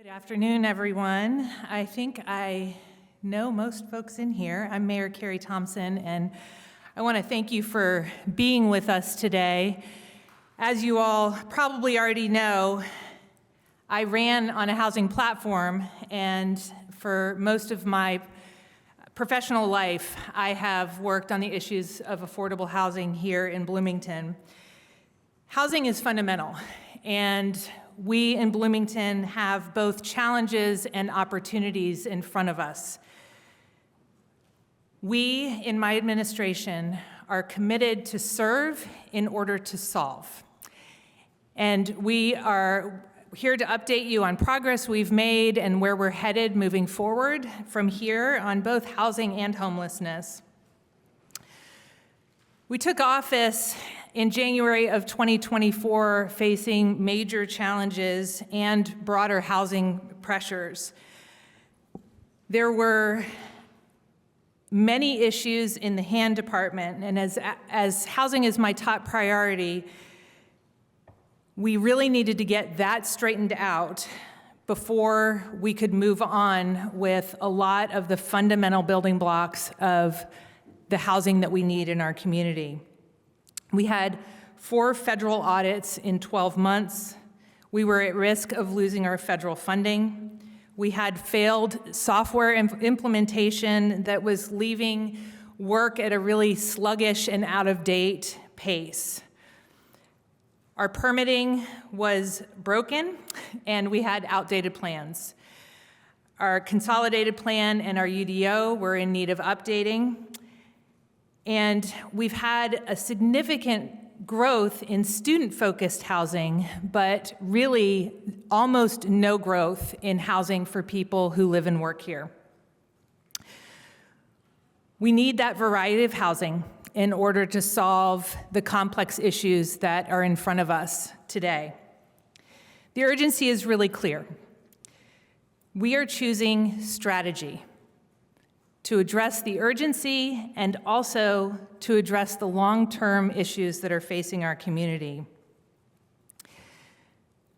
Good afternoon, everyone. I think I know most folks in here. I'm Mayor Carrie Thompson, and I want to thank you for being with us today. As you all probably already know, I ran on a housing platform, and for most of my professional life, I have worked on the issues of affordable housing here in Bloomington. Housing is fundamental, and we in Bloomington have both challenges and opportunities in front of us. We, in my administration, are committed to serve in order to solve. And we are here to update you on progress we've made and where we're headed moving forward from here on both housing and homelessness. We took office in January of 2024, facing major challenges and broader housing pressures. There were many issues in the hand department, and as housing is my top priority, we really needed to get that straightened out before we could move on with a lot of the fundamental building blocks of the housing that we need in our community. We had 4 federal audits in 12 months. We were at risk of losing our federal funding. We had failed software implementation that was leaving work at a really sluggish and out-of-date pace. Our permitting was broken, and we had outdated plans. Our consolidated plan and our UDO were in need of updating. And we've had a significant growth in student-focused housing, but really almost no growth in housing for people who live and work here. We need that variety of housing in order to solve the complex issues that are in front of us today. The urgency is really clear. We are choosing strategy to address the urgency and also to address the long-term issues that are facing our community.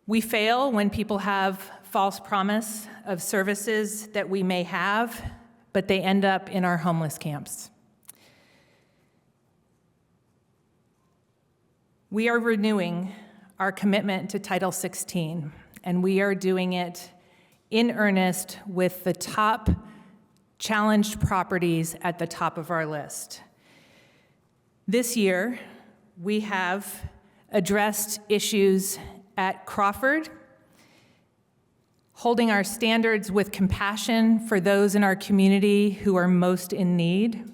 We fail when people have false promise of services that we may have, but they end up in our homeless camps. We are renewing our commitment to Title 16, and we are doing it in earnest with the top challenged properties at the top of our list. This year, we have addressed issues at Crawford, holding our standards with compassion for those in our community who are most in need.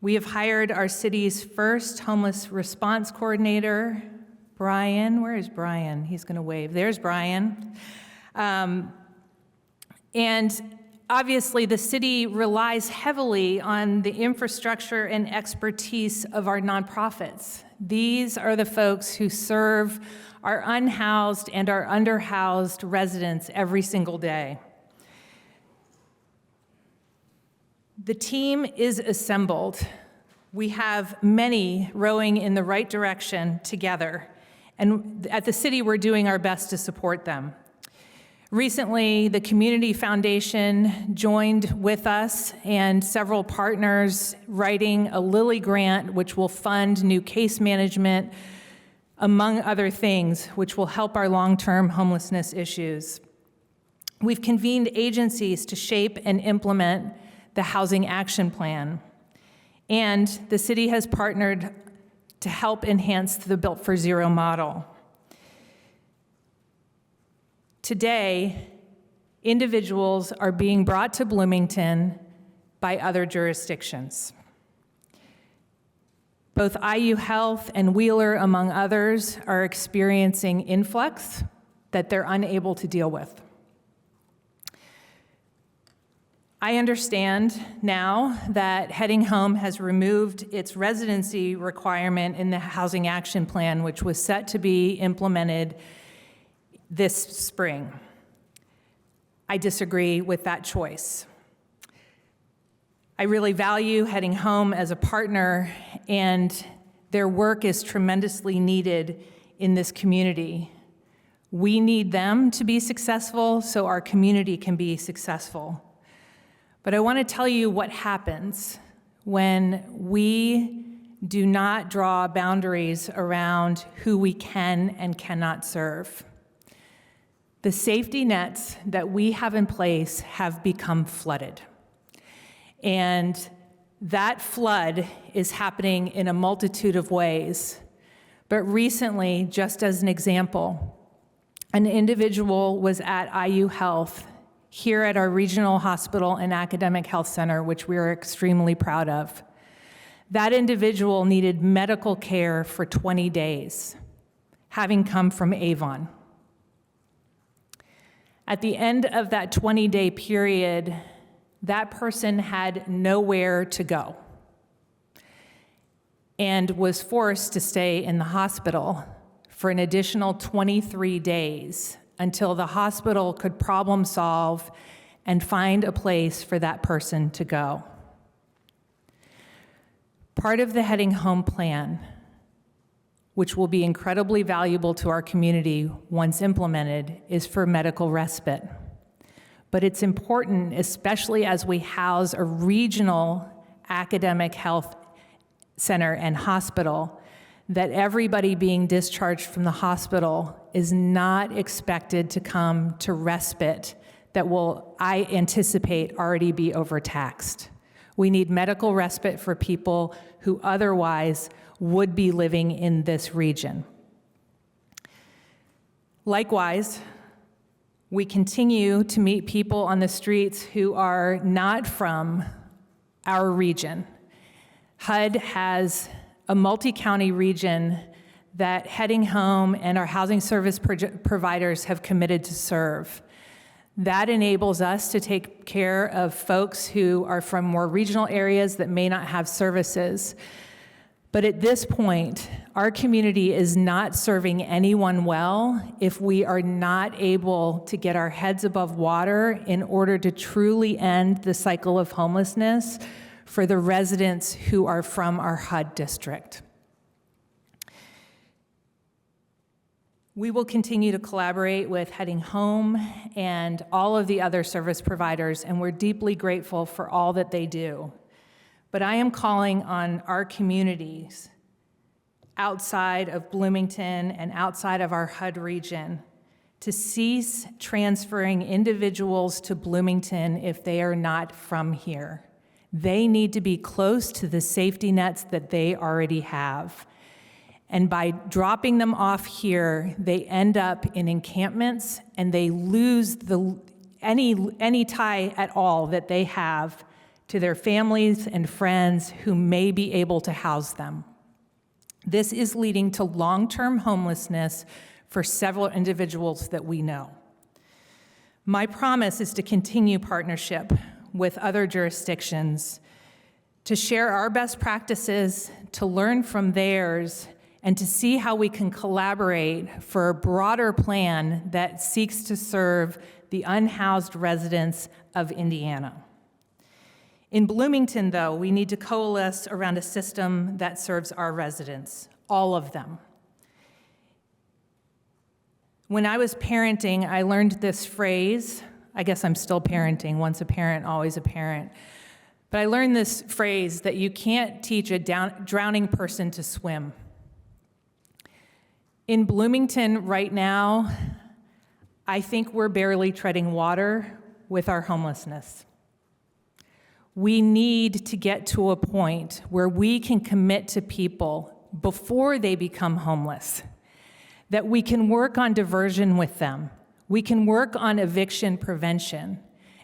We have hired our city's first homeless response coordinator, Brian. Where is Brian? He's going to wave. There's Brian. And obviously, the city relies heavily on the infrastructure and expertise of our nonprofits. These are the folks who serve our unhoused and our underhoused residents every single day. The team is assembled. We have many rowing in the right direction together. And at the city, we're doing our best to support them. Recently, the Community Foundation joined with us and several partners writing a Lilly grant, which will fund new case management, among other things, which will help our long-term homelessness issues. We've convened agencies to shape and implement the Housing Action Plan, and the city has partnered to help enhance the Built for Zero model. Today, individuals are being brought to Bloomington by other jurisdictions. Both IU Health and Wheeler, among others, are experiencing influx that they're unable to deal with. I understand now that Heading Home has removed its residency requirement in the Housing Action Plan, which was set to be implemented this spring. I disagree with that choice. I really value Heading Home as a partner, and their work is tremendously needed in this community. We need them to be successful so our community can be successful. But I want to tell you what happens when we do not draw boundaries around who we can and cannot serve. The safety nets that we have in place have become flooded. And that flood is happening in a multitude of ways. But recently, just as an example, an individual was at IU Health here at our regional hospital and academic health center, which we are extremely proud of. That individual needed medical care for 20 days, having come from Avon. At the end of that 20-day period, that person had nowhere to go and was forced to stay in the hospital for an additional 23 days until the hospital could problem solve and find a place for that person to go. Part of the Heading Home plan, which will be incredibly valuable to our community once implemented, is for medical respite. But it's important, especially as we house a regional academic health center and hospital, that everybody being discharged from the hospital is not expected to come to respite that will, I anticipate, already be overtaxed. We need medical respite for people who otherwise would be living in this region. Likewise, we continue to meet people on the streets who are not from our region. HUD has a multi-county region that Heading Home and our housing service providers have committed to serve. That enables us to take care of folks who are from more regional areas that may not have services. But at this point, our community is not serving anyone well if we are not able to get our heads above water in order to truly end the cycle of homelessness for the residents who are from our HUD district. We will continue to collaborate with Heading Home and all of the other service providers, and we're deeply grateful for all that they do. But I am calling on our communities outside of Bloomington and outside of our HUD region to cease transferring individuals to Bloomington if they are not from here. They need to be close to the safety nets that they already have. And by dropping them off here, they end up in encampments and they lose any tie at all that they have to their families and friends who may be able to house them. This is leading to long-term homelessness for several individuals that we know. My promise is to continue partnership with other jurisdictions, to share our best practices, to learn from theirs, and to see how we can collaborate for a broader plan that seeks to serve the unhoused residents of Indiana. In Bloomington, though, we need to coalesce around a system that serves our residents, all of them. When I was parenting, I learned this phrase. I guess I'm still parenting, once a parent, always a parent. But I learned this phrase that you can't teach a drowning person to swim. In Bloomington right now, I think we're barely treading water with our homelessness. We need to get to a point where we can commit to people before they become homeless, that we can work on diversion with them. We can work on eviction prevention.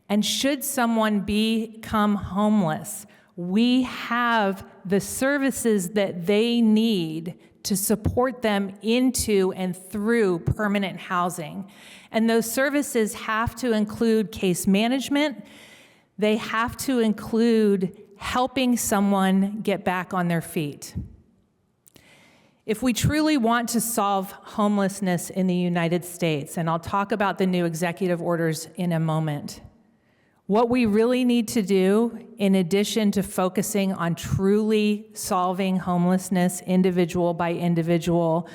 And should someone become homeless, we have the services that they need to support them into and through permanent housing. And those services have to include case management. They have to include helping someone get back on their feet. If we truly want to solve homelessness in the United States, and I'll talk about the new executive orders in a moment, what we really need to do, in addition to focusing on truly solving homelessness individual by individual,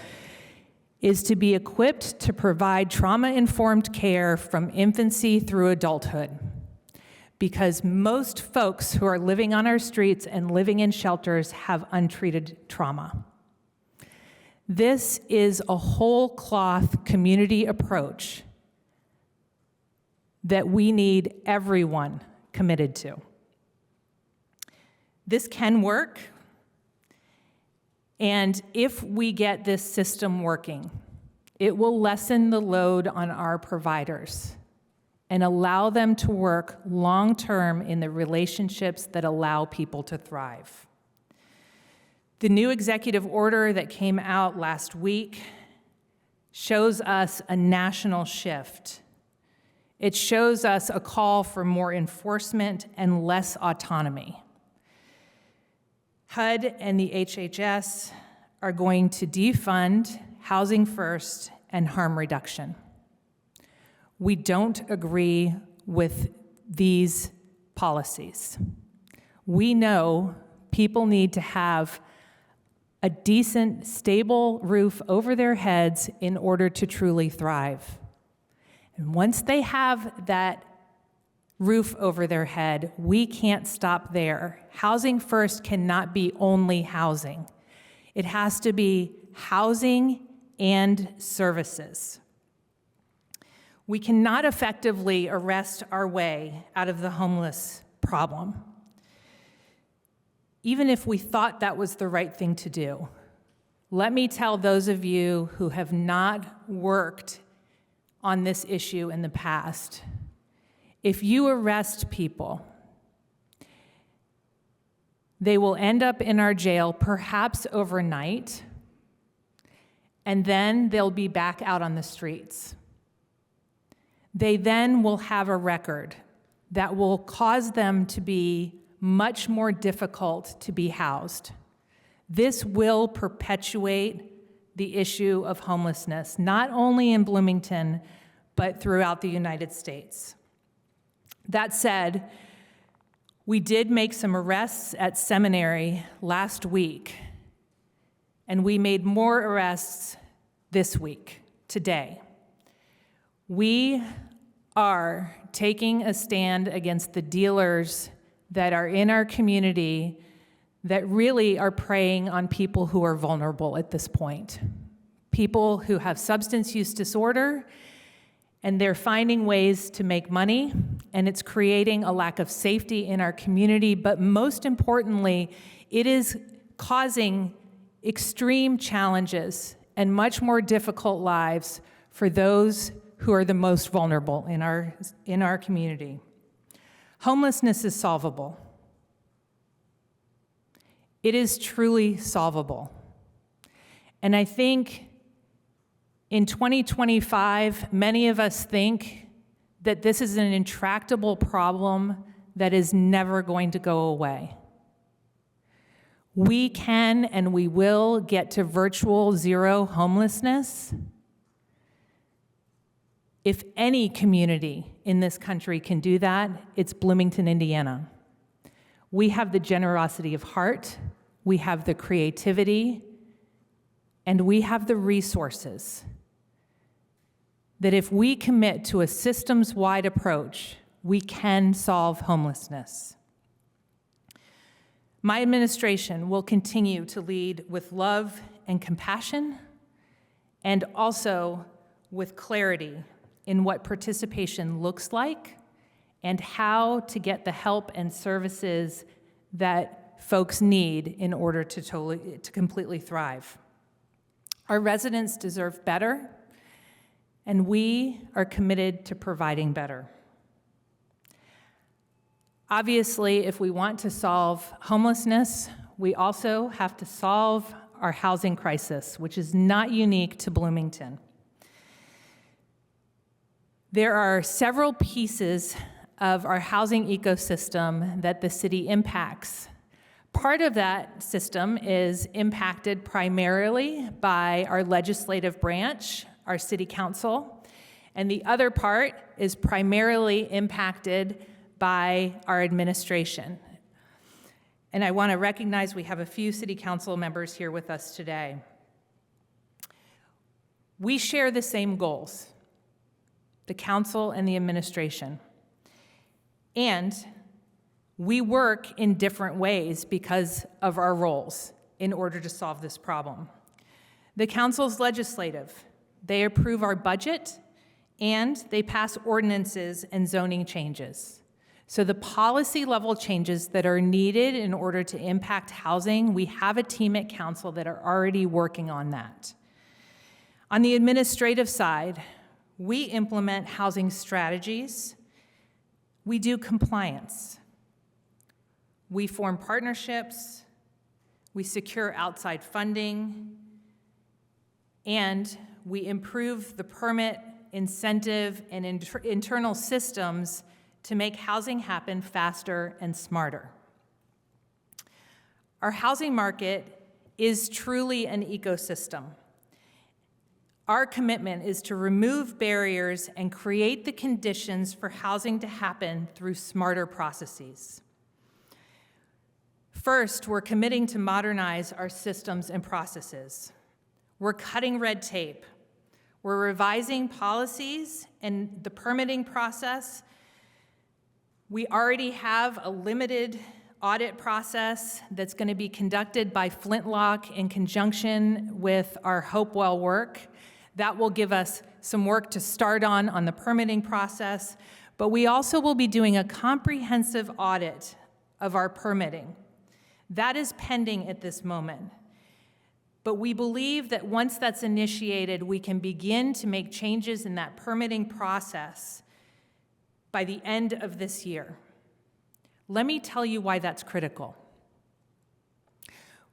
is to be equipped to provide trauma-informed care from infancy through adulthood. Because most folks who are living on our streets and living in shelters have untreated trauma. This is a whole cloth community approach that we need everyone committed to. This can work, and if we get this system working, it will lessen the load on our providers and allow them to work long-term in the relationships that allow people to thrive. The new executive order that came out last week shows us a national shift. It shows us a call for more enforcement and less autonomy. HUD and the HHS are going to defund Housing First and harm reduction. We don't agree with these policies. We know people need to have a decent, stable roof over their heads in order to truly thrive. And once they have that roof over their head, we can't stop there. Housing First cannot be only housing. It has to be housing and services. We cannot effectively arrest our way out of the homeless problem, even if we thought that was the right thing to do. Let me tell those of you who have not worked on this issue in the past, if you arrest people, they will end up in our jail perhaps overnight, and then they'll be back out on the streets. They then will have a record that will cause them to be much more difficult to be housed. This will perpetuate the issue of homelessness, not only in Bloomington, but throughout the United States. That said, we did make some arrests at seminary last week, and we made more arrests this week, today. We are taking a stand against the dealers that are in our community that really are preying on people who are vulnerable at this point. People who have substance use disorder, and they're finding ways to make money, and it's creating a lack of safety in our community, but most importantly, it is causing extreme challenges and much more difficult lives for those who are the most vulnerable in our community. Homelessness is solvable. It is truly solvable. And I think in 2025, many of us think that this is an intractable problem that is never going to go away. We can and we will get to virtual zero homelessness. If any community in this country can do that, it's Bloomington, Indiana. We have the generosity of heart, we have the creativity, and we have the resources that if we commit to a systems-wide approach, we can solve homelessness. My administration will continue to lead with love and compassion, and also with clarity in what participation looks like and how to get the help and services that folks need in order to completely thrive. Our residents deserve better, and we are committed to providing better. Obviously, if we want to solve homelessness, we also have to solve our housing crisis, which is not unique to Bloomington. There are several pieces of our housing ecosystem that the city impacts. Part of that system is impacted primarily by our legislative branch, our city council, and the other part is primarily impacted by our administration. And I want to recognize we have a few city council members here with us today. We share the same goals, the council and the administration. And we work in different ways because of our roles in order to solve this problem. The council's legislative. They approve our budget and they pass ordinances and zoning changes. So the policy level changes that are needed in order to impact housing, we have a team at council that are already working on that. On the administrative side, we implement housing strategies. We do compliance. We form partnerships. We secure outside funding. And we improve the permit, incentive, and internal systems to make housing happen faster and smarter. Our housing market is truly an ecosystem. Our commitment is to remove barriers and create the conditions for housing to happen through smarter processes. First, we're committing to modernize our systems and processes. We're cutting red tape. We're revising policies and the permitting process. We already have a limited audit process that's going to be conducted by Flintlock in conjunction with our Hopewell work. That will give us some work to start on the permitting process, but we also will be doing a comprehensive audit of our permitting. That is pending at this moment. But we believe that once that's initiated, we can begin to make changes in that permitting process by the end of this year. Let me tell you why that's critical.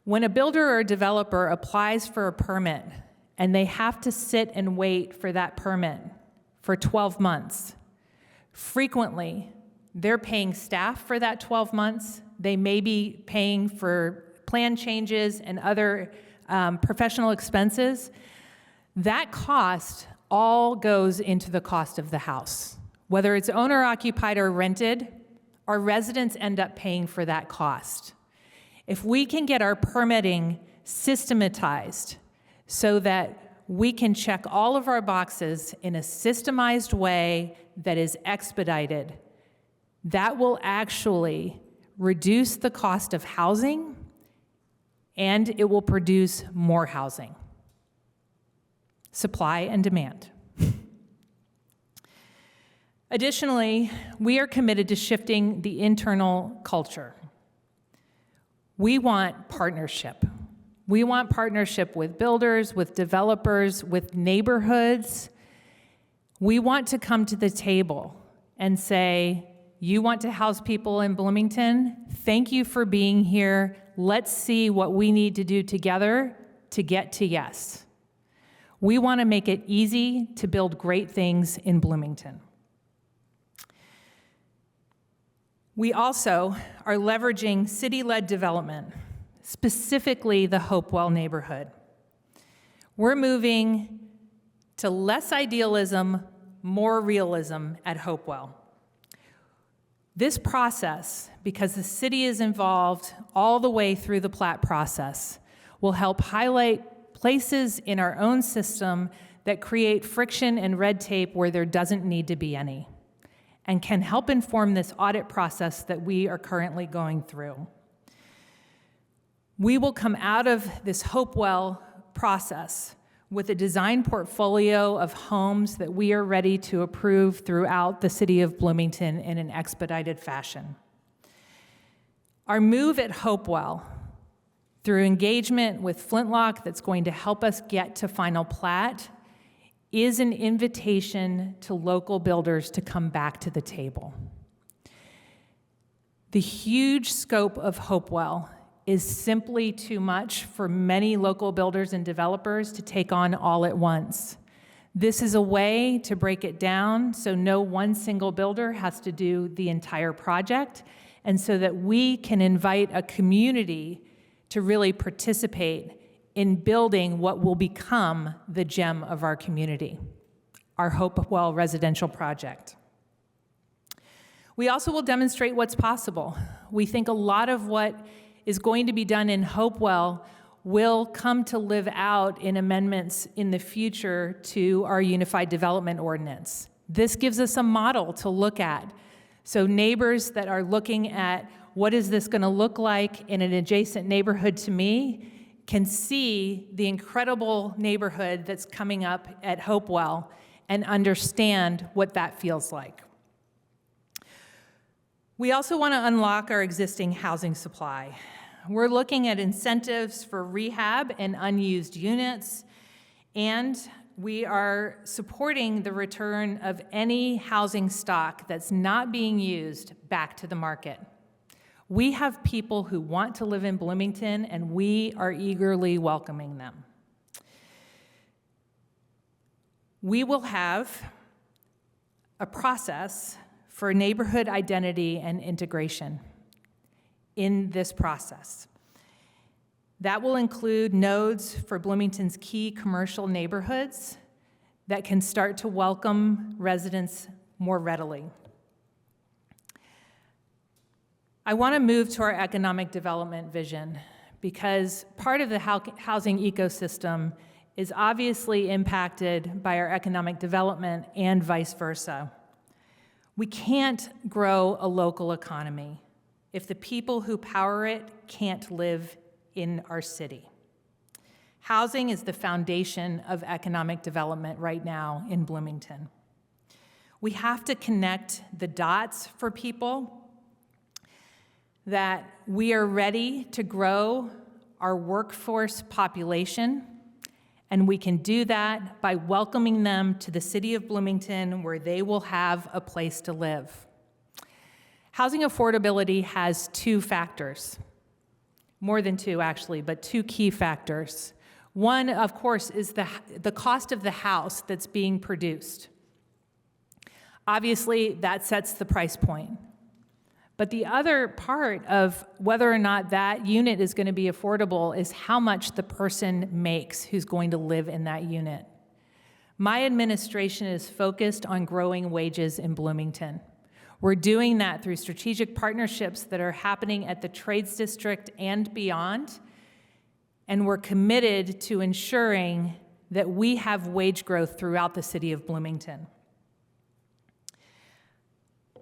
When a builder or a developer applies for a permit and they have to sit and wait for that permit for 12 months, frequently they're paying staff for that 12 months. They may be paying for plan changes and other professional expenses. That cost all goes into the cost of the house. Whether it's owner-occupied or rented, our residents end up paying for that cost. If we can get our permitting systematized so that we can check all of our boxes in a systemized way that is expedited, that will actually reduce the cost of housing and it will produce more housing. Supply and demand. Additionally, we are committed to shifting the internal culture. We want partnership. We want partnership with builders, with developers, with neighborhoods. We want to come to the table and say, you want to house people in Bloomington? Thank you for being here. Let's see what we need to do together to get to yes. We want to make it easy to build great things in Bloomington. We also are leveraging city-led development, specifically the Hopewell neighborhood. We're moving to less idealism, more realism at Hopewell. This process, because the city is involved all the way through the plat process, will help highlight places in our own system that create friction and red tape where there doesn't need to be any, and can help inform this audit process that we are currently going through. We will come out of this Hopewell process with a design portfolio of homes that we are ready to approve throughout the city of Bloomington in an expedited fashion. Our move at Hopewell, through engagement with Flintlock that's going to help us get to final plat, is an invitation to local builders to come back to the table. The huge scope of Hopewell is simply too much for many local builders and developers to take on all at once. This is a way to break it down so no one single builder has to do the entire project, and so that we can invite a community to really participate in building what will become the gem of our community, our Hopewell residential project. We also will demonstrate what's possible. We think a lot of what is going to be done in Hopewell will come to live out in amendments in the future to our Unified Development Ordinance. This gives us a model to look at. So neighbors that are looking at what is this going to look like in an adjacent neighborhood to me can see the incredible neighborhood that's coming up at Hopewell and understand what that feels like. We also want to unlock our existing housing supply. We're looking at incentives for rehab and unused units, and we are supporting the return of any housing stock that's not being used back to the market. We have people who want to live in Bloomington, and we are eagerly welcoming them. We will have a process for neighborhood identity and integration in this process. That will include nodes for Bloomington's key commercial neighborhoods that can start to welcome residents more readily. I want to move to our economic development vision because part of the housing ecosystem is obviously impacted by our economic development and vice versa. We can't grow a local economy if the people who power it can't live in our city. Housing is the foundation of economic development right now in Bloomington. We have to connect the dots for people that we are ready to grow our workforce population, and we can do that by welcoming them to the city of Bloomington where they will have a place to live. Housing affordability has two factors, more than two actually, but two key factors. One, of course, is the cost of the house that's being produced. Obviously, that sets the price point. But the other part of whether or not that unit is going to be affordable is how much the person makes who's going to live in that unit. My administration is focused on growing wages in Bloomington. We're doing that through strategic partnerships that are happening at the Trades District and beyond, and we're committed to ensuring that we have wage growth throughout the city of Bloomington.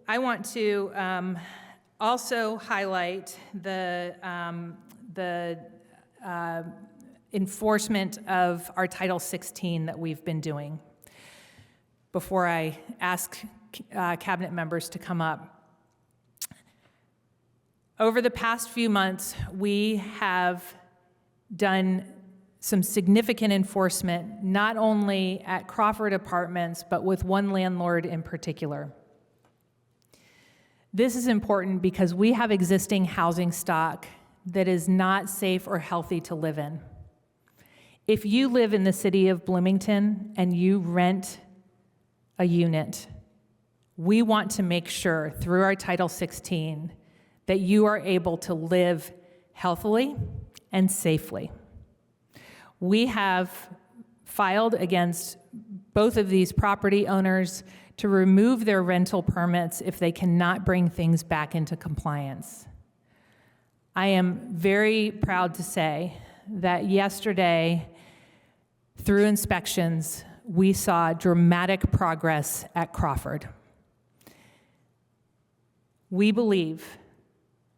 I want to also highlight the enforcement of our Title 16 that we've been doing. Before I ask cabinet members to come up. Over the past few months, we have done some significant enforcement, not only at Crawford Apartments, but with one landlord in particular. This is important because we have existing housing stock that is not safe or healthy to live in. If you live in the city of Bloomington and you rent a unit, we want to make sure through our Title 16 that you are able to live healthily and safely. We have filed against both of these property owners to remove their rental permits if they cannot bring things back into compliance. I am very proud to say that yesterday, through inspections, we saw dramatic progress at Crawford. We believe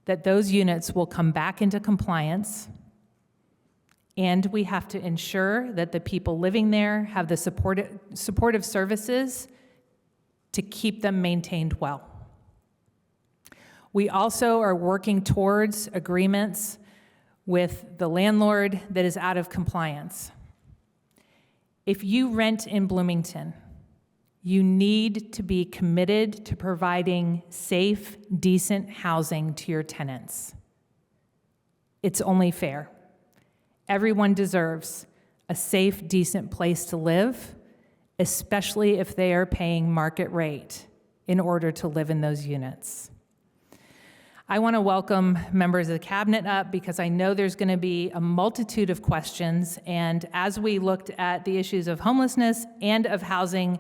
that those units will come back into compliance, and we have to ensure that the people living there have the supportive services to keep them maintained well. We also are working towards agreements with the landlord that is out of compliance. If you rent in Bloomington, you need to be committed to providing safe, decent housing to your tenants. It's only fair. Everyone deserves a safe, decent place to live, especially if they are paying market rate in order to live in those units. I want to welcome members of the cabinet up because I know there's going to be a multitude of questions, and as we looked at the issues of homelessness and of housing,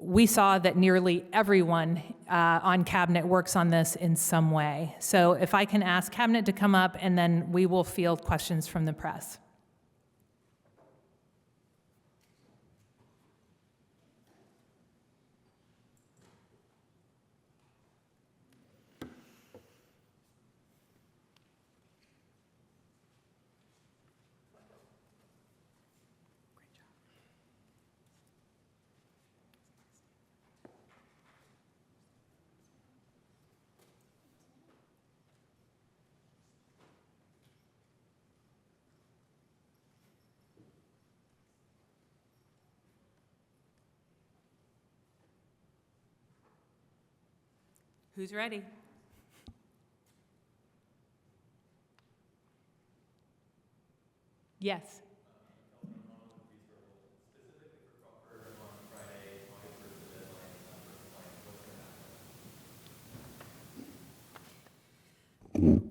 we saw that nearly everyone on Cabinet works on this in some way. So if I can ask Cabinet to come up, and then we will field questions from the press. Who's ready? Yes.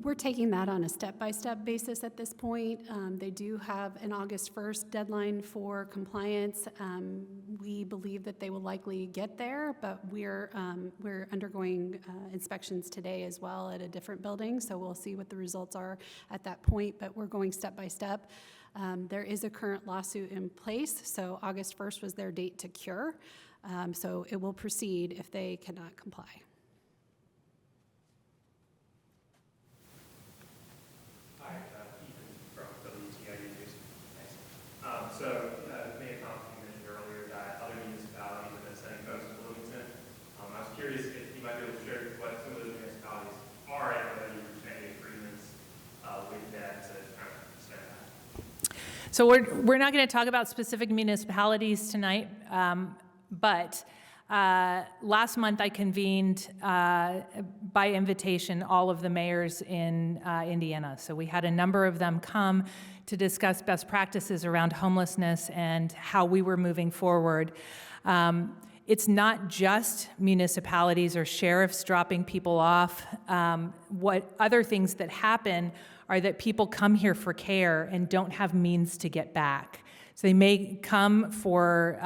We're taking that on a step-by-step basis at this point. They do have an August 1st deadline for compliance. We believe that they will likely get there, but we're undergoing inspections today as well at a different building, so we'll see what the results are at that point, but we're going step by step. There is a current lawsuit in place, so August 1st was their date to cure, so it will proceed if they cannot comply. So, Mayor Thompson, you mentioned earlier that other municipalities have been sending folks to Bloomington. I was curious if you might be able to share what some of those municipalities are and whether you've reached any agreements with them to kind of extend that. So we're not going to talk about specific municipalities tonight, but last month I convened by invitation all of the mayors in Indiana. So we had a number of them come to discuss best practices around homelessness and how we were moving forward. It's not just municipalities or sheriffs dropping people off. What other things that happen are that people come here for care and don't have means to get back. So they may come for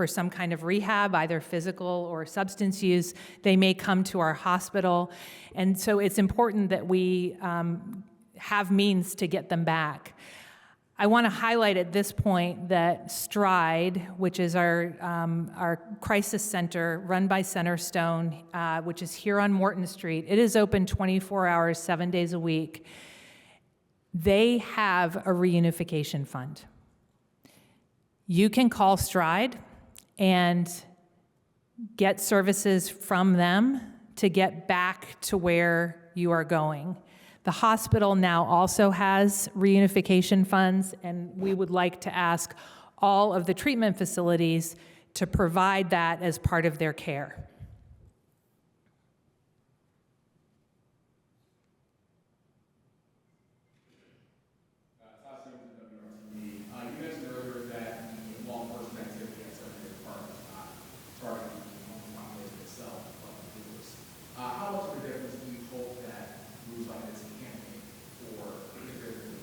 some kind of rehab, either physical or substance use. They may come to our hospital. And so it's important that we have means to get them back. I want to highlight at this point that Stride, which is our crisis center run by Centerstone, which is here on Morton Street, it is open 24 hours, 7 days a week. They have a reunification fund. You can call Stride and get services from them to get back to where you are going. The hospital now also has reunification funds, and we would like to ask all of the treatment facilities to provide that as part of their care. You mentioned earlier that the law enforcement activity at some of your departments not targeting the population itself, but the business. How much of a difference do you hope that moves like this can make for integrated?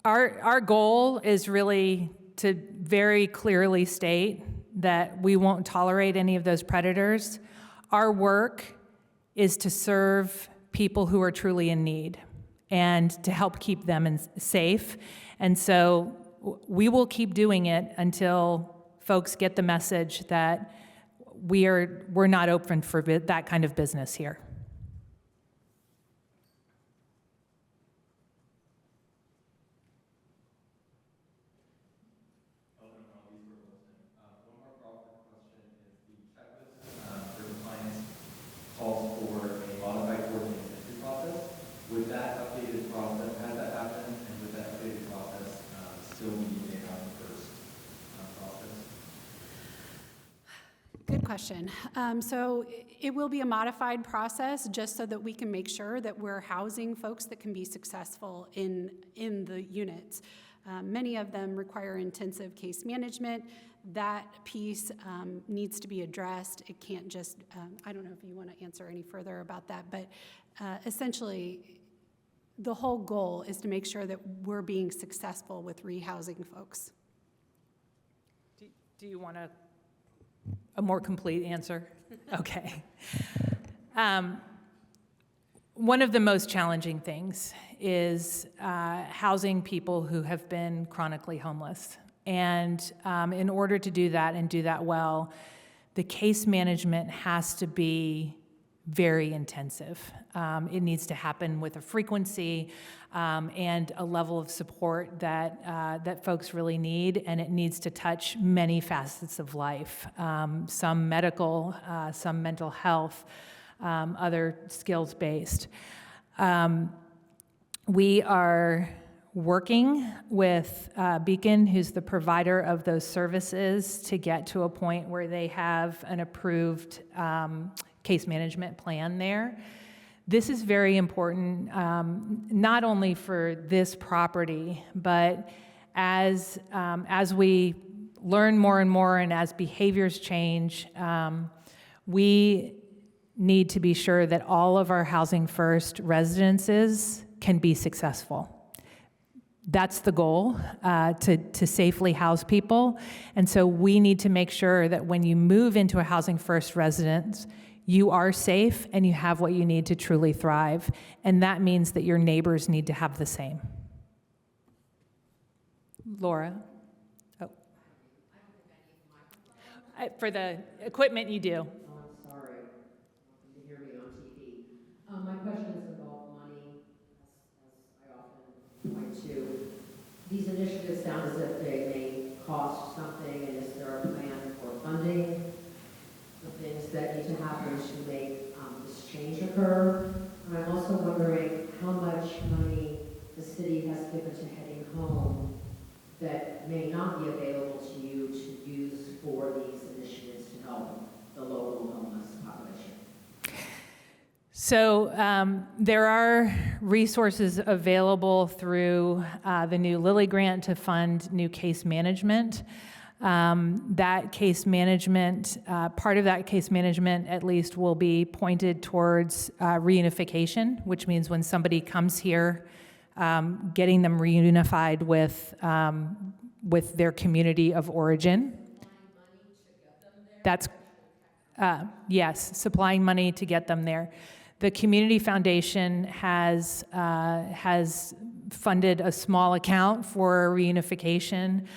Our goal is really to very clearly state that we won't tolerate any of those predators. Our work is to serve people who are truly in need and to help keep them safe. And so we will keep doing it until folks get the message that we're not open for that kind of business here. Calls for a modified coordinated entry process. Would that updated process, has that happened, and would that updated process still be a first process? Good question. So it will be a modified process just so that we can make sure that we're housing folks that can be successful in the units. Many of them require intensive case management. That piece needs to be addressed. It can't just, I don't know if you want to answer any further about that, but essentially the whole goal is to make sure that we're being successful with rehousing folks. Do you want a more complete answer? Okay. One of the most challenging things is housing people who have been chronically homeless. And in order to do that and do that well, the case management has to be very intensive. It needs to happen with a frequency and a level of support that folks really need, and it needs to touch many facets of life, some medical, some mental health, other skills-based. We are working with Beacon, who's the provider of those services, to get to a point where they have an approved case management plan there. This is very important, not only for this property, but as we learn more and more and as behaviors change, we need to be sure that all of our Housing First residences can be successful. That's the goal, to safely house people. And so we need to make sure that when you move into a Housing First residence, you are safe and you have what you need to truly thrive. And that means that your neighbors need to have the same. Laura? Oh. For the equipment, you do. Oh, I'm sorry. You can hear me on TV. My question is involved money, as I often point to. These initiatives sound as if they may cost something, and is there a plan for funding the things that need to happen to make this change occur? And I'm also wondering how much money the city has given to Heading Home that may not be available to you to use for these initiatives to help the local homeless population. So there are resources available through the new Lilly grant to fund new case management. That case management, part of that case management at least will be pointed towards reunification, which means when somebody comes here, getting them reunified with their community of origin. That's, yes, supplying money to get them there. The Community Foundation has funded a small account for reunification.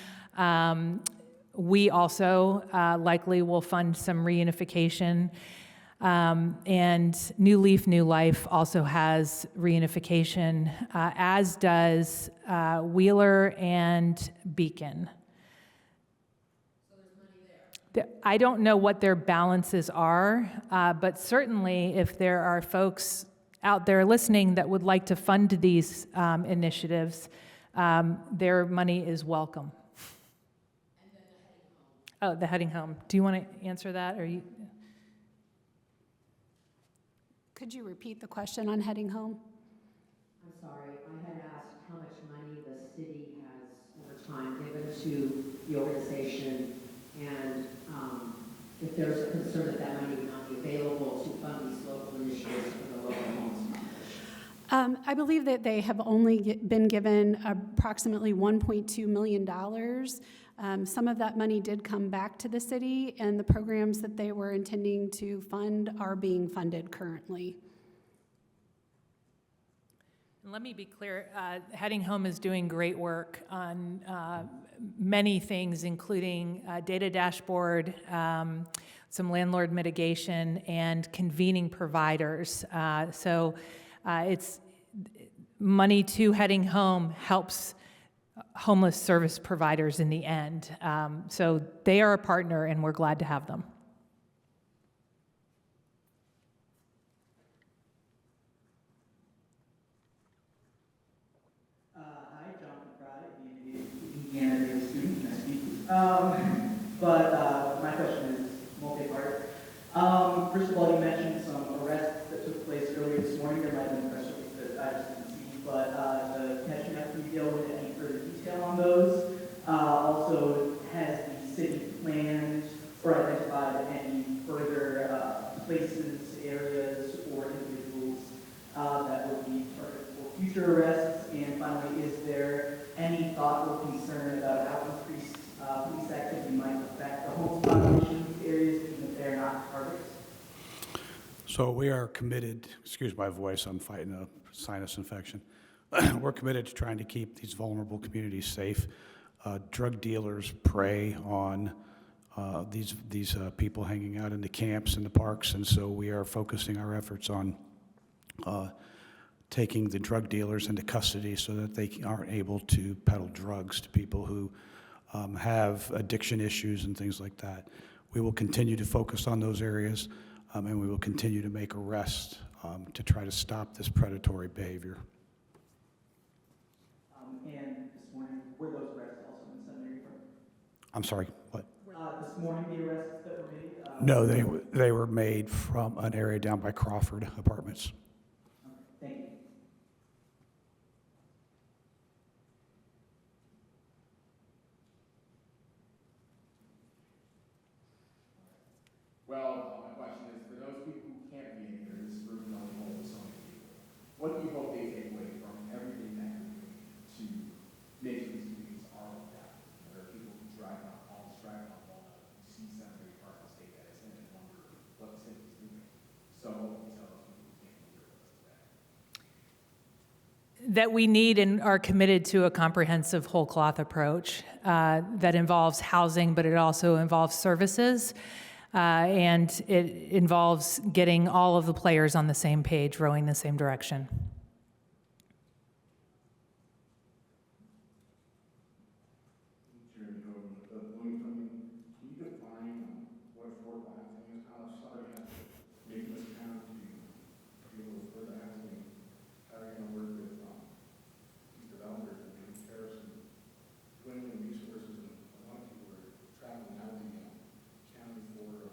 We also likely will fund some reunification. And New Leaf, New Life also has reunification, as does Wheeler and Beacon. So there's money there? I don't know what their balances are, but certainly if there are folks out there listening that would like to fund these initiatives, their money is welcome. Oh, the Heading Home. Do you want to answer that, or you? Could you repeat the question on Heading Home? I'm sorry, I had asked how much money the city has over time given to the organization, and if there's a concern that that money would not be available to fund these local initiatives for the local homeless population. I believe that they have only been given approximately $1.2 million. Some of that money did come back to the city, and the programs that they were intending to fund are being funded currently. And let me be clear, Heading Home is doing great work on many things, including data dashboard, some landlord mitigation, and convening providers. So it's money to Heading Home helps homeless service providers in the end. So they are a partner, and we're glad to have them. Hi, Jonathan Fry, Indiana student. Nice to meet you. But my question is multi-part. First of all, you mentioned some arrests that took place earlier this morning. There might have been a press release that I just didn't see, but can you go into any further detail on those? Also, has the city planned or identified any further places, areas, or individuals that would be targeted for future arrests? And finally, is there any thought or concern about how increased police activity might affect So we are committed, excuse my voice, I'm fighting a sinus infection. We're committed to trying to keep these vulnerable communities safe. Drug dealers prey on these people hanging out in the camps and the parks, and so we are focusing our efforts on taking the drug dealers into custody so that they aren't able to peddle drugs to people who have addiction issues and things like that. We will continue to focus on those areas, and we will continue to make arrests to try to stop this predatory behavior. And this morning, were those arrests also in Seminary Park? I'm sorry, what? This morning, the arrests that were made? No, they were made from an area down by Crawford Apartments. Okay, thank you. Well, my question is, for those people who can't be in here, this room is only holds so many people. What do you hope they take away from everything that you're doing to make sure these communities are looked at? There are people who drive on Walnut, you see Seminary Park and state that it's in and wonder what the city is doing. So what would you tell those people who can't be here with us today? That we need and are committed to a comprehensive whole cloth approach that involves housing, but it also involves services. And it involves getting all of the players on the same page, rowing the same direction. Chairman, Bloomington, can you define what affordable housing is? How much somebody has to make this town to be able to afford the housing? How are you going to work with these developers and comparison, dwindling resources, and a lot of people are traveling out of the county for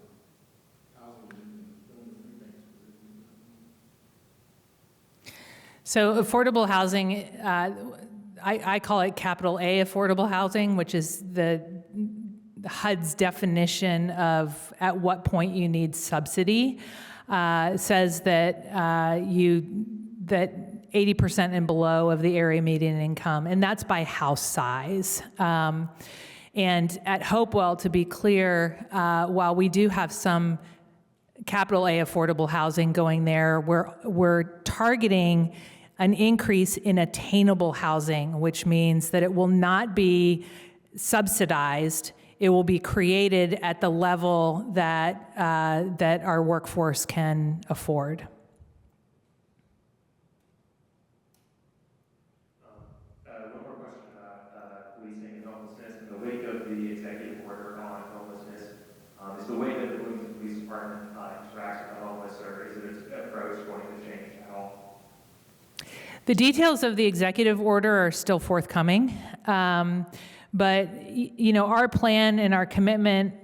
housing and filling the food banks. So affordable housing, I call it capital A affordable housing, which is the HUD's definition of at what point you need subsidy. Says that that 80% and below of the area median income, and that's by house size. And at Hopewell, to be clear, while we do have some capital A affordable housing going there, we're targeting an increase in attainable housing, which means that it will not be subsidized. It will be created at the level that that our workforce can afford. One more question about policing and homelessness. In the wake of the executive order on homelessness, is the way that the Bloomington Police Department interacts with the homeless, or is its approach going to change at all? The details of the executive order are still forthcoming, but you know, our plan and our commitment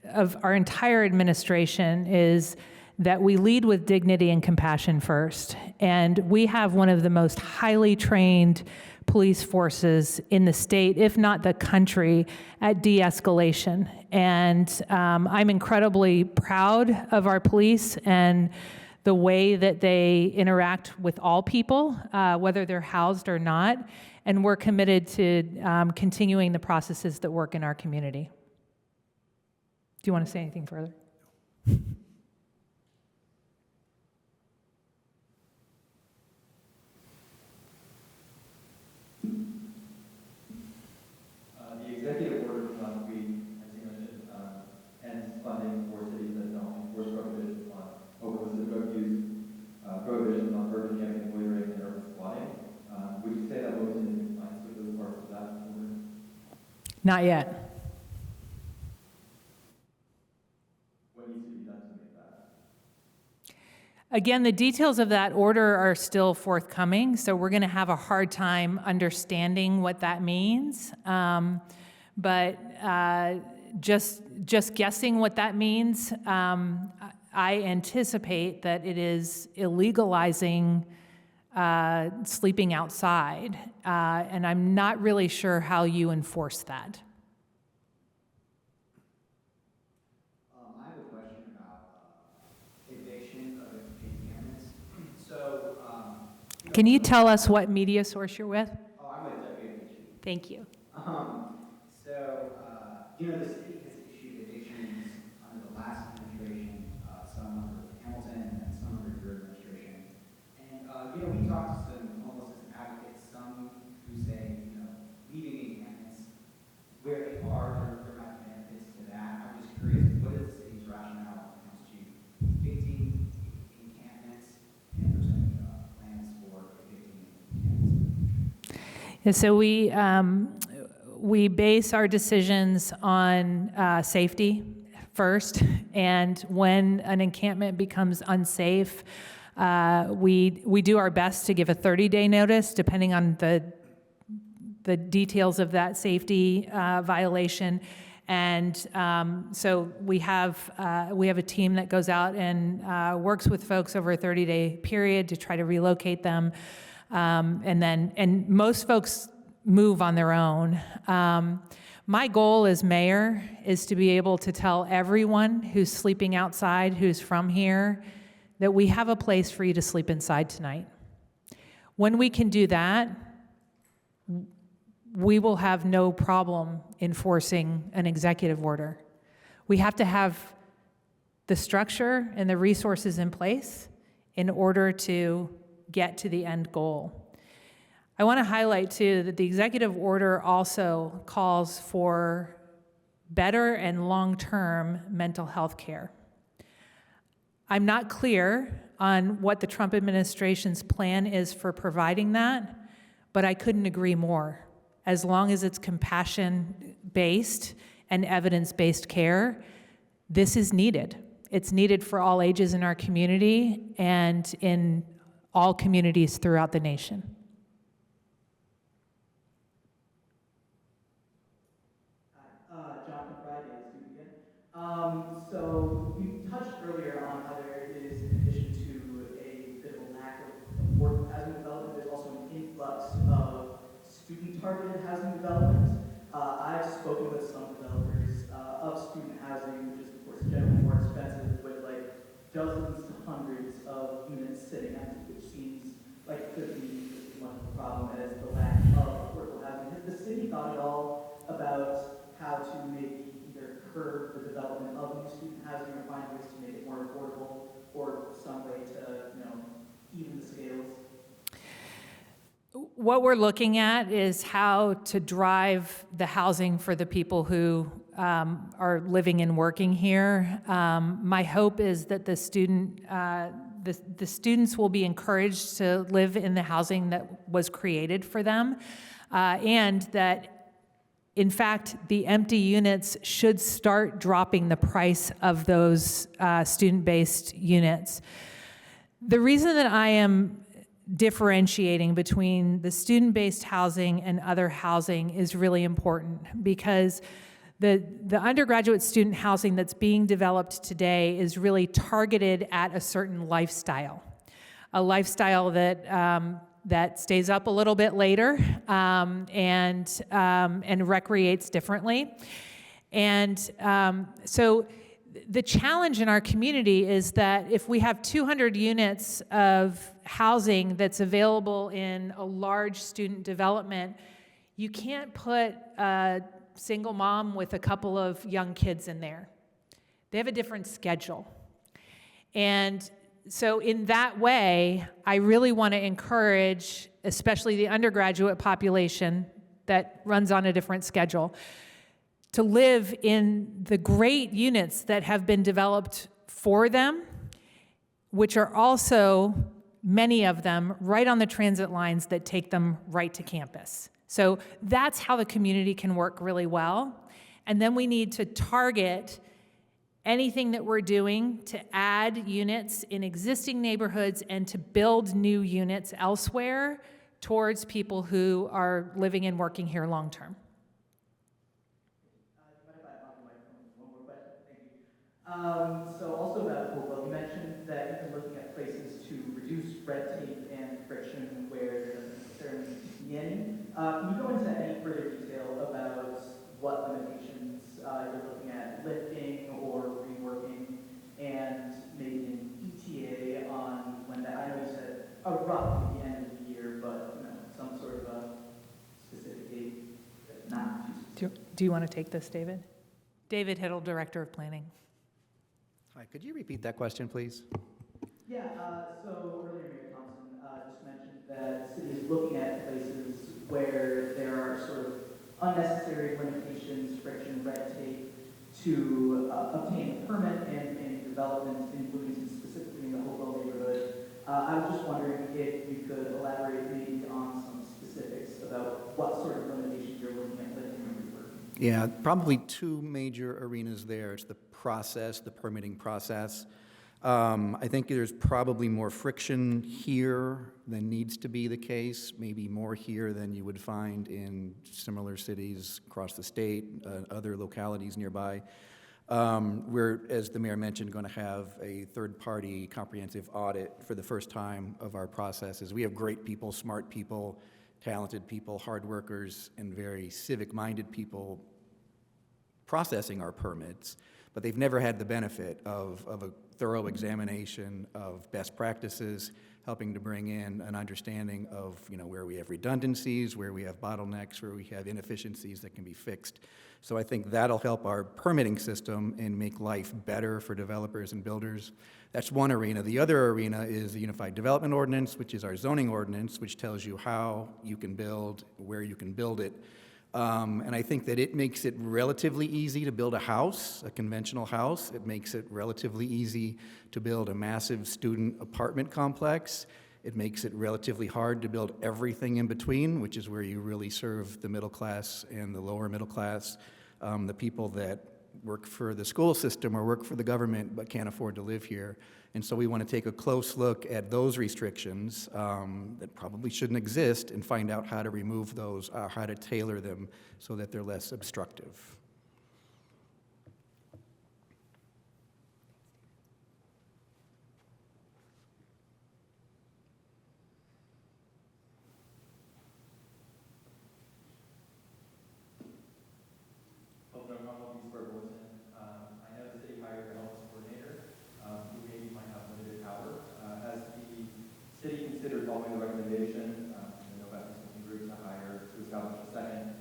of our entire administration is that we lead with dignity and compassion first. And we have one of the most highly trained police forces in the state, if not the country, at de-escalation. And I'm incredibly proud of our police and the way that they interact with all people, whether they're housed or not. And we're committed to continuing the processes that work in our community. Do you want to say anything further? The executive order from last week, as you mentioned, ends funding for cities that don't enforce prohibitions on illicit drug use, prohibitions on urban jamming and loitering, and urban squatting. Would you say that Bloomington is in compliance with those parts of that order? Not yet. What needs to be done to make that? Again, the details of that order are still forthcoming, so we're going to have a hard time understanding what that means. But just guessing what that means, I anticipate that it is illegalizing sleeping outside, and I'm not really sure how you enforce that. I have a question about eviction of impairments. So, Can you tell us what media source you're with? oh, I'm with WHE. Thank you. The city has issued evictions under the last administration, some under Hamilton and your administration. And, we talked to some homelessness advocates, some who say, leaving encampments where they are, there might be benefits to that. I'm just curious, what is the city's rationale when it comes to evicting encampments, and if there's any plans for evicting encampments? Yeah, so we base our decisions on safety first, and when an encampment becomes unsafe, we do our best to give a 30-day notice, depending on the details of that safety violation. And so we have a team that goes out and works with folks over a 30-day period to try to relocate them. And most folks move on their own. My goal as mayor is to be able to tell everyone who's sleeping outside, who's from here, that we have a place for you to sleep inside tonight. When we can do that, we will have no problem enforcing an executive order. We have to have the structure and the resources in place in order to get to the end goal. I want to highlight, too, that the executive order also calls for better and long-term mental health care. I'm not clear on what the Trump administration's plan is for providing that, but I couldn't agree more. As long as it's compassion-based and evidence-based care, this is needed. It's needed for all ages in our community and in all communities throughout the nation. Jonathan Friday, student again. So you touched earlier on how there is, in addition to a bit of a lack of affordable housing development, there's also an influx of student-targeted housing development. I've spoken with some developers of student housing, which is of course generally more expensive, with like dozens to hundreds of units sitting empty, which seems like it could be just as much of a problem as the lack of affordable housing. Has the city thought at all about how to maybe either curb the development of new student housing or find ways to make it more affordable, or some way to, even the scales? What we're looking at is how to drive the housing for the people who are living and working here. My hope is that the students will be encouraged to live in the housing that was created for them, and that, in fact, the empty units should start dropping the price of those student-based units. The reason that I am differentiating between the student-based housing and other housing is really important, because the undergraduate student housing that's being developed today is really targeted at a certain lifestyle, a lifestyle that stays up a little bit later and recreates differently. And so the challenge in our community is that if we have 200 units of housing that's available in a large student development, you can't put a single mom with a couple of young kids in there. They have a different schedule. And so in that way, I really want to encourage, especially the undergraduate population that runs on a different schedule, to live in the great units that have been developed for them, which are also, many of them, right on the transit lines that take them right to campus. So that's how the community can work really well. And then we need to target anything that we're doing to add units in existing neighborhoods and to build new units elsewhere towards people who are living and working here long term. One more question, thank you. So also about Hopewell, you mentioned that you've been looking at places to reduce red tape and friction where there doesn't necessarily be any. Can you go into any further detail about what limitations you're looking at lifting or reworking, and maybe an ETA on when that, I know you said roughly the end of the year, but some sort of a specific date, not too specific. Do you want to take this, David? David Hiddle, Director of Planning. Hi, could you repeat that question, please? So earlier Mayor Thompson just mentioned that the city is looking at places where there are sort of unnecessary limitations, friction, red tape to obtain a permit and development in Bloomington, specifically in the Hopewell neighborhood. I was just wondering if you could elaborate maybe on some specifics about what sort of limitations you're looking at lifting or reworking. Yeah, probably two major arenas there. It's the process, the permitting process. I think there's probably more friction here than needs to be the case, maybe more here than you would find in similar cities across the state, other localities nearby. We're, as the mayor mentioned, going to have a third-party comprehensive audit for the first time of our processes. We have great people, smart people, talented people, hard workers, and very civic-minded people processing our permits, but they've never had the benefit of a thorough examination of best practices, helping to bring in an understanding of, where we have redundancies, where we have bottlenecks, where we have inefficiencies that can be fixed. So I think that'll help our permitting system and make life better for developers and builders. That's one arena. The other arena is the Unified Development Ordinance, which is our zoning ordinance, which tells you how you can build, where you can build it. And I think that it makes it relatively easy to build a house, a conventional house. It makes it relatively easy to build a massive student apartment complex. It makes it relatively hard to build everything in between, which is where you really serve the middle class and the lower middle class, the people that work for the school system or work for the government but can't afford to live here. And so we want to take a close look at those restrictions that probably shouldn't exist and find out how to remove those, how to tailor them so that they're less obstructive. I know the city hired a homeless coordinator who maybe might have limited power. Has the city considered following the recommendation from the No Baptist Working Group to hire, to establish a second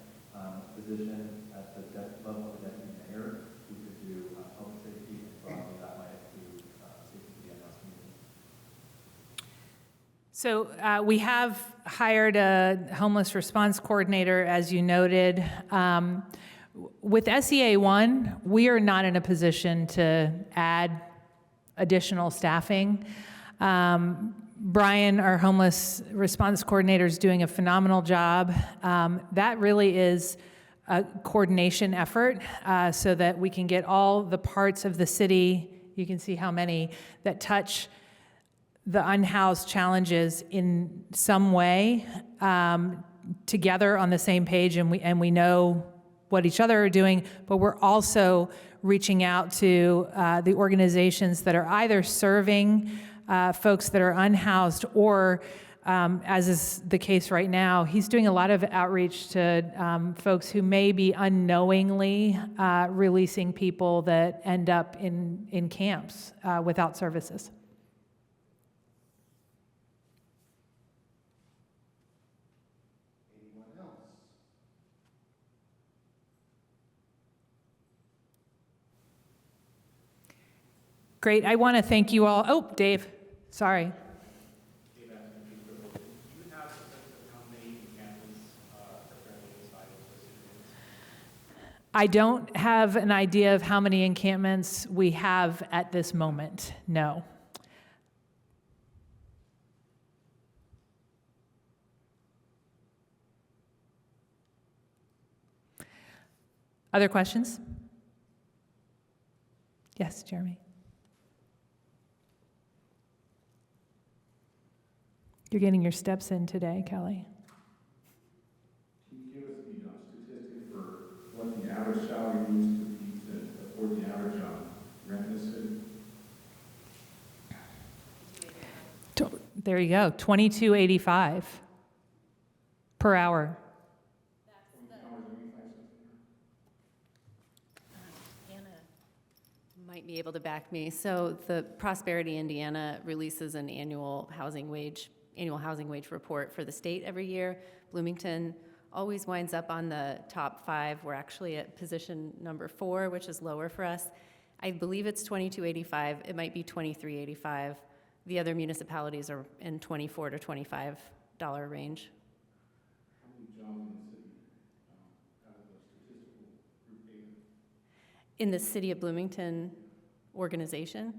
position at the level of the deputy mayor who could do public safety and probably that might include safety to the unhoused community? So we have hired a homeless response coordinator, as you noted. With SEA 1, we are not in a position to add additional staffing. Brian, our homeless response coordinator, is doing a phenomenal job. That really is a coordination effort so that we can get all the parts of the city, you can see how many, that touch the unhoused challenges in some way together on the same page, and we know what each other are doing, but we're also reaching out to the organizations that are either serving folks that are unhoused or, as is the case right now, he's doing a lot of outreach to folks who may be unknowingly releasing people that end up in camps without services. Great. I want to thank you all. Oh, Dave, sorry. Do you have a sense of how many encampments are currently inside of the city? I don't have an idea of how many encampments we have at this moment, no. Other questions? Yes, Jeremy. You're getting your steps in today, Kelly. Can you give us the statistic for what the average salary needs to be to afford the average rent in the city? There you go, $22.85 per hour. Anna might be able to back me. So the Prosperity Indiana releases an annual housing wage report for the state every year. Bloomington always winds up on the top 5. We're actually at position number 4, which is lower for us. I believe it's $22.85. It might be $23.85 The other municipalities are in $24 to $25 range. How many jobs in the city out of the statistical group data? In the City of Bloomington organization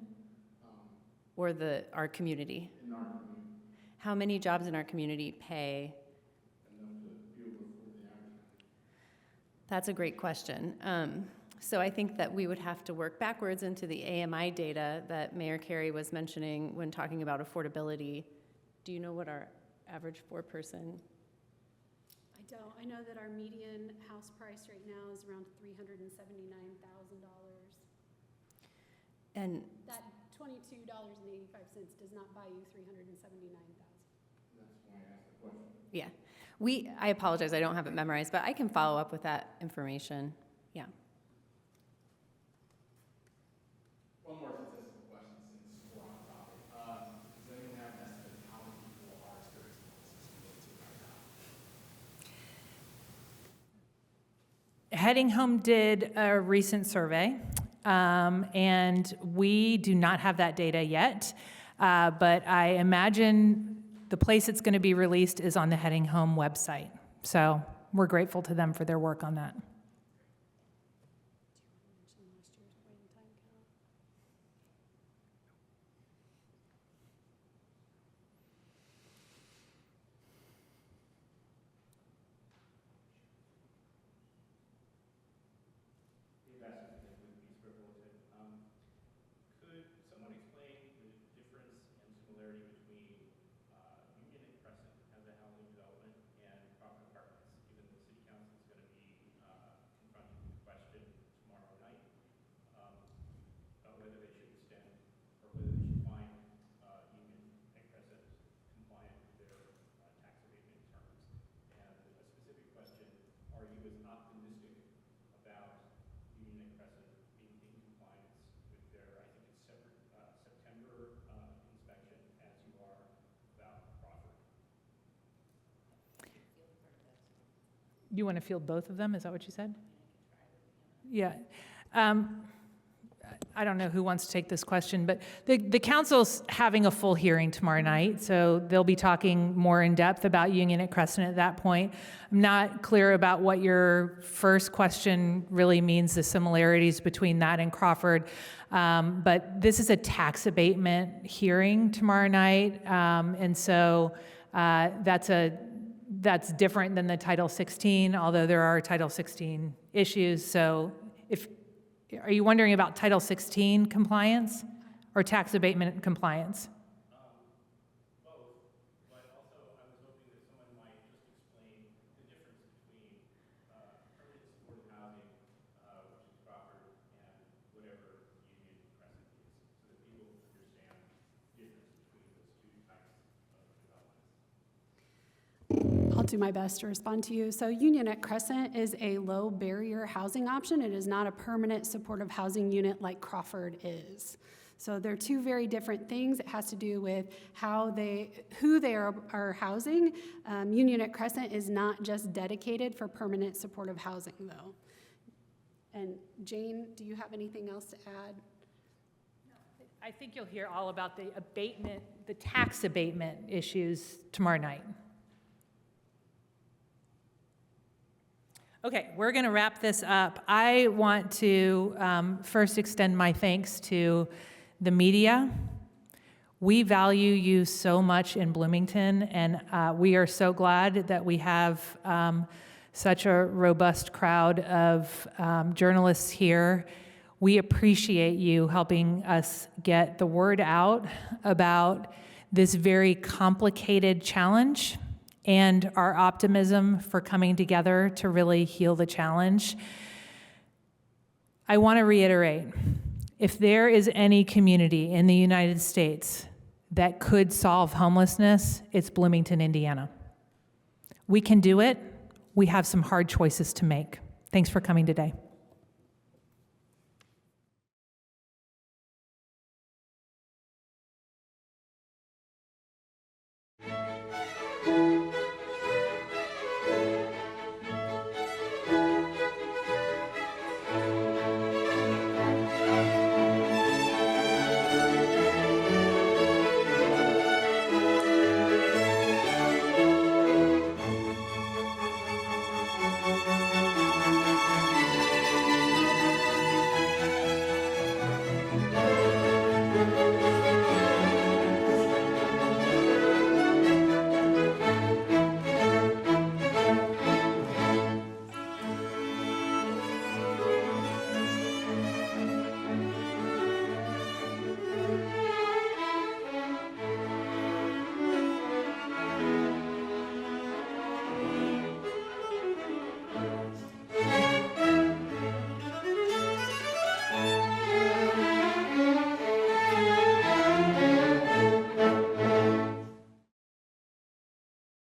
or our community? In our community, How many jobs in our community pay? enough to be able to afford the advertising? That's a great question. So I think that we would have to work backwards into the AMI data that Mayor Carey was mentioning when talking about affordability. Do you know what our average four-person? I don't. I know that our median house price right now is around $379,000. And That $22.85 does not buy you $379,000. That's why I asked the question. yeah, I apologize, I don't have it memorized, but I can follow up with that information. Yeah. One more statistical question since we're on the topic. Does anyone have an estimate of how many people are experiencing homelessness in Bloomington right now? Heading Home did a recent survey, and we do not have that data yet, but I imagine the place it's going to be released is on the Heading Home website. So we're grateful to them for their work on that. Could someone explain the difference and similarity between Union and Crescent as a housing development and Crawford Apartments, given the city council is going to be confronted with the question tomorrow night about whether they should extend or whether they should find Union and Crescent compliant with their tax abatement terms? And a specific question, are you as optimistic about Union and Crescent being in compliance with their, I think it's September inspection as you are about Crawford? You want to field both of them? Is that what you said? Yeah. I don't know who wants to take this question, but the council's having a full hearing tomorrow night, so they'll be talking more in depth about Union at Crescent at that point. I'm not clear about what your first question really means, the similarities between that and Crawford, but this is a tax abatement hearing tomorrow night, and so that's different than the Title 16, although there are Title 16 issues. So are you wondering about Title 16 compliance or tax abatement compliance? Both, but also I was hoping that someone might just explain the difference between permanent supportive housing, which is Crawford, and whatever Union Crescent is, so that people understand the difference between those two types of developments. I'll do my best to respond to you. So Union at Crescent is a low barrier housing option. It is not a permanent supportive housing unit like Crawford is. So they're two very different things. It has to do with who they are housing. Union at Crescent is not just dedicated for permanent supportive housing though. And Jane, do you have anything else to add? I think you'll hear all about the abatement, the tax abatement issues tomorrow night. Okay, we're going to wrap this up. I want to first extend my thanks to the media. We value you so much in Bloomington, and we are so glad that we have such a robust crowd of journalists here. We appreciate you helping us get the word out about this very complicated challenge and our optimism for coming together to really heal the challenge. I want to reiterate, if there is any community in the United States that could solve homelessness, it's Bloomington, Indiana. We can do it. We have some hard choices to make. Thanks for coming today.